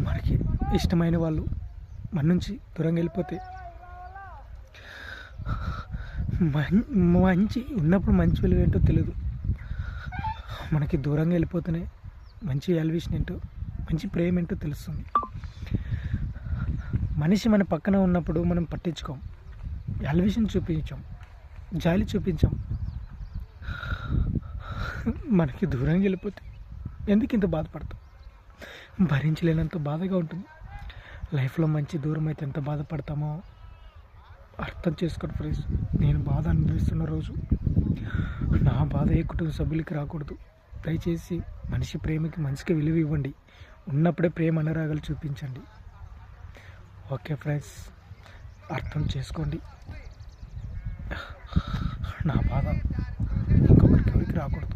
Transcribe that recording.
మనకి ఇష్టమైన వాళ్ళు మన నుంచి దూరంగా వెళ్ళిపోతే మంచి ఉన్నప్పుడు మంచి విలువ ఏంటో తెలియదు, మనకి దూరంగా వెళ్ళిపోతేనే మంచి వాల్యుయేషన్ ఏంటో, మంచి ప్రేమ ఏంటో తెలుస్తుంది. మనిషి మన పక్కన ఉన్నప్పుడు మనం పట్టించుకోం, వాల్యుయేషన్ చూపించాం, జాలి చూపించాం. మనకి దూరంగా వెళ్ళిపోతే ఎందుకు ఇంత బాధపడతాం? భరించలేనంత బాధగా ఉంటుంది. లైఫ్లో మంచి దూరం అయితే ఎంత బాధపడతామో అర్థం చేసుకోండి ఫ్రెండ్స్. నేను బాధ అనుభవిస్తున్న రోజు నా బాధ ఏ కుటుంబ సభ్యులకి రాకూడదు. దయచేసి మనిషి ప్రేమకి మనిషికి విలువ ఇవ్వండి. ఉన్నప్పుడే ప్రేమ అనురాగాలు చూపించండి. ఓకే ఫ్రెండ్స్, అర్థం చేసుకోండి. నా బాధ ఇంకొకరికి ఎవరికి రాకూడదు.